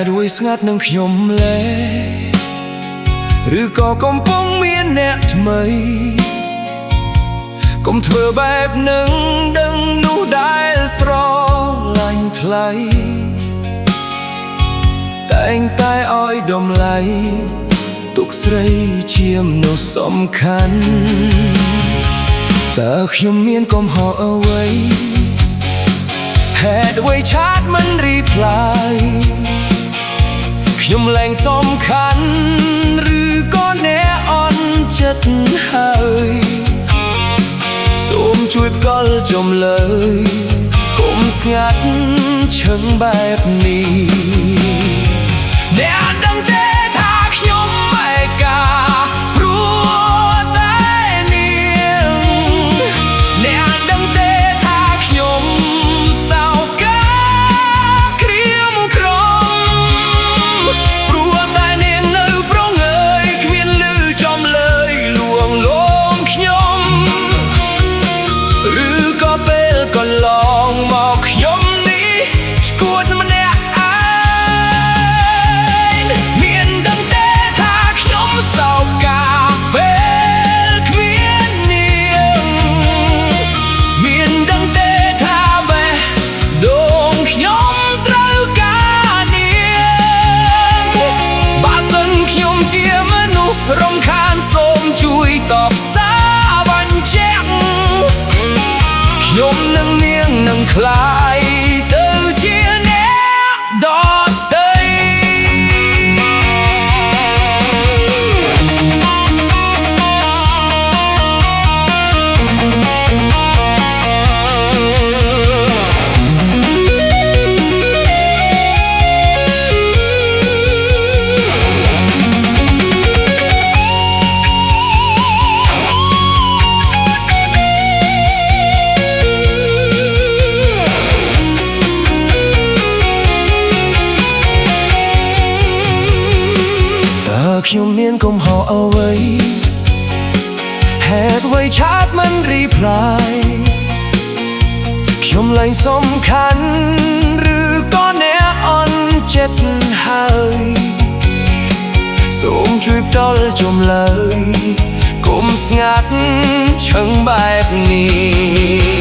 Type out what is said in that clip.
រួយស្ងាត់នឹងខ្ញុំលេឬក៏កំពុងមានអ្នកថ្មីកុំធ្វើបែបនឹងដឹងនោះដែលស្រឡាញ់ថ្លៃតែងតែឲ្យតម្លៃទុកស្រីជាមនុស្សសំខាន់តើខ្ញុំមានកំហុសអ្វីហេតុអ្វីឆាតមិនរីផ្លាយខ្ញុំលែងសំខាន់ឬក៏អ្នកអន់ចិត្តហើយសូមជួយផ្ដល់ចំលើយកុំស្ងាត់ឈឹងបែបនេះអ្នកដឹងទេថាខ្ញុំឯកាព្រោះតែនាងអ្នកដឹងទេថាខ្ញុំសោកាក្រៀមក្រំព្រោះតែនាងនៅប្រងើយគ្មានលឺចំលើយលួងលោមខ្ញុំឬក៏ពេលកន្លងមកខ្ញុំនេះស្គួតម្នាក់មានដឹងទេថាខ្ញុំសោកាពេលគ្មាននាងមានដឹងទេថាបេះដូងខ្ញុំត្រូវការនាងបើសិនខ្ញុំជាមនុស្សរំខានសូមជួយតបសារបញ្ជាក់ខ្ញុំនឹងនាងនឹងខ្លាយទៅជាអ្នកដទៃខ្ញុំមានកំហុសអ្វីហេតុអ្វីឆាតមិនរីផ្លាយខ្ញុំលែងសំខាន់ឬក៏អ្នកអន់ចិត្តហើយសូមជួយផ្ដល់ចំលើយកុំស្ងាត់ឈឹងបែបនេះ